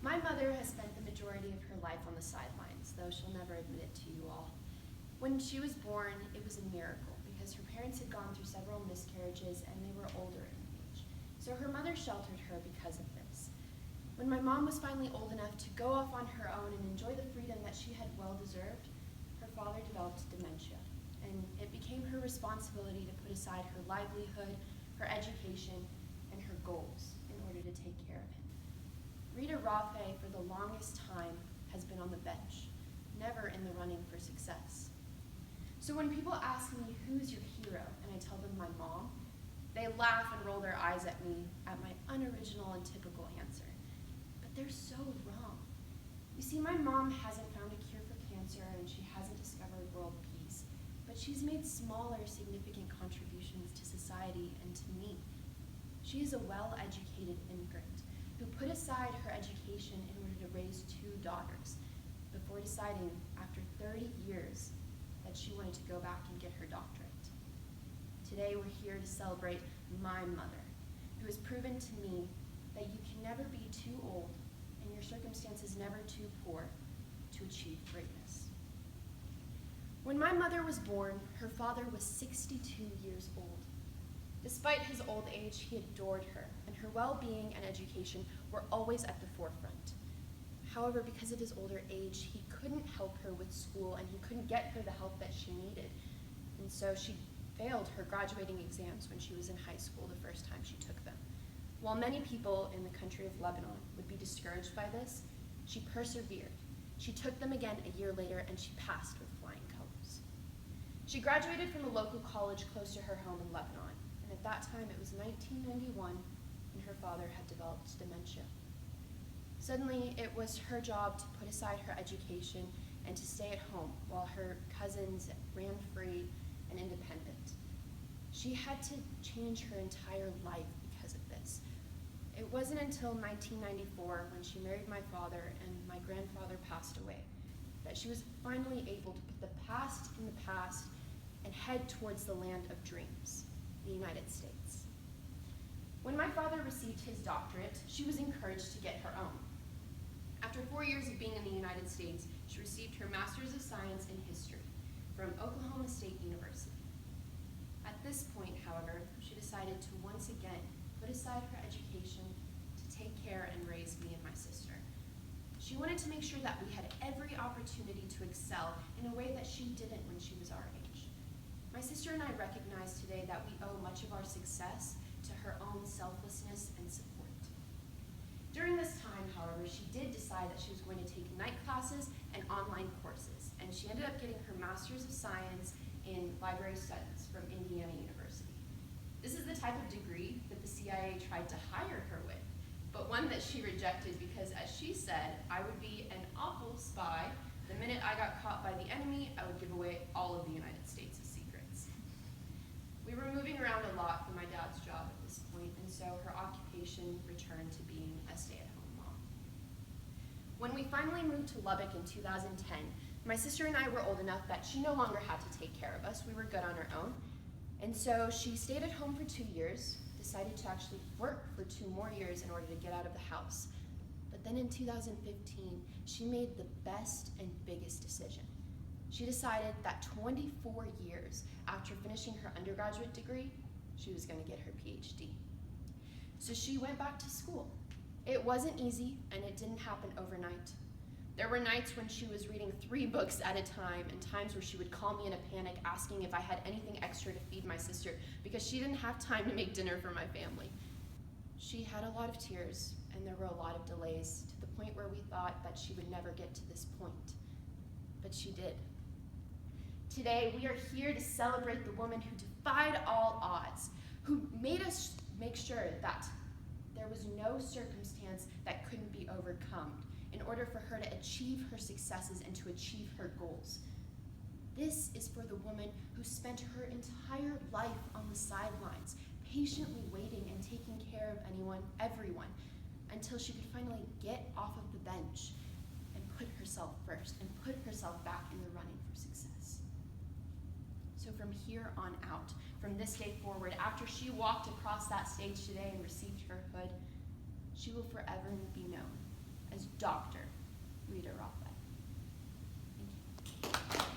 My mother has spent the majority of her life on the sidelines, though she'll never admit it to you all. When she was born, it was a miracle because her parents had gone through several miscarriages and they were older in age. So her mother sheltered her because of this. When my mom was finally old enough to go off on her own and enjoy the freedom that she had well deserved, her father developed dementia, and it became her responsibility to put aside her livelihood, her education, and her goals in order to take care of him. Rita Rafe, for the longest time, has been on the bench, never in the running for success. So when people ask me, who's your hero, and I tell them my mom, they laugh and roll their eyes at me at my unoriginal and typical answer. But they're so wrong. You see, my mom hasn't found a cure for cancer and she hasn't discovered world peace, but she's made smaller, significant contributions to society and to me. She is a well-educated immigrant who put aside her education in order to raise 2 daughters before deciding, after 30 years, that she wanted to go back and get her doctorate. Today we're here to celebrate my mother, who has proven to me that you can never be too old and your circumstances never too poor to achieve greatness. When my mother was born, her father was 62 years old. Despite his old age, he adored her, and her well-being and education were always at the forefront. However, because of his older age, he couldn't help her with school and he couldn't get her the help that she needed. And so she failed her graduating exams when she was in high school the first time she took them. While many people in the country of Lebanon would be discouraged by this, she persevered. She took them again a year later and she passed with flying colors. She graduated from a local college close to her home in Lebanon, and at that time it was 1991 and her father had developed dementia. Suddenly, it was her job to put aside her education and to stay at home while her cousins ran free and independent. She had to change her entire life because of this. It wasn't until 1994, when she married my father and my grandfather passed away, that she was finally able to put the past in the past and head towards the land of dreams, the United States. When my father received his doctorate, she was encouraged to get her own. After 4 years of being in the United States, she received her Master's of Science in History from Oklahoma State University. At this point, however, she decided to once again put aside her education to take care and raise me and my sister. She wanted to make sure that we had every opportunity to excel in a way that she didn't when she was our age. My sister and I recognize today that we owe much of our success to her own selflessness and support. During this time, however, she did decide that she was going to take night classes and online courses, and she ended up getting her Master's of Science in Library Studies from Indiana University. This is the type of degree that the CIA tried to hire her with, but one that she rejected because, as she said, I would be an awful spy. The minute I got caught by the enemy, I would give away all of the United States' secrets. We were moving around a lot for my dad's job at this point, and so her occupation returned to being a stay-at-home mom. When we finally moved to Lubbock in 2010, my sister and I were old enough that she no longer had to take care of us. We were good on our own. And so she stayed at home for 2 years, decided to actually work for 2 more years in order to get out of the house. But then in 2015, she made the best and biggest decision. She decided that 24 years after finishing her undergraduate degree, she was going to get her PhD. So she went back to school. It wasn't easy, and it didn't happen overnight. There were nights when she was reading 3 books at a time, and times where she would call me in a panic asking if I had anything extra to feed my sister because she didn't have time to make dinner for my family. She had a lot of tears, and there were a lot of delays, to the point where we thought that she would never get to this point. But she did. Today, we are here to celebrate the woman who defied all odds, who made us make sure that there was no circumstance that couldn't be overcome in order for her to achieve her successes and to achieve her goals. This is for the woman who spent her entire life on the sidelines, patiently waiting and taking care of everyone, until she could finally get off of the bench and put herself first and put herself back in the running for success. So from here on out, from this day forward, after she walked across that stage today and received her hood, she will forever be known as doctor.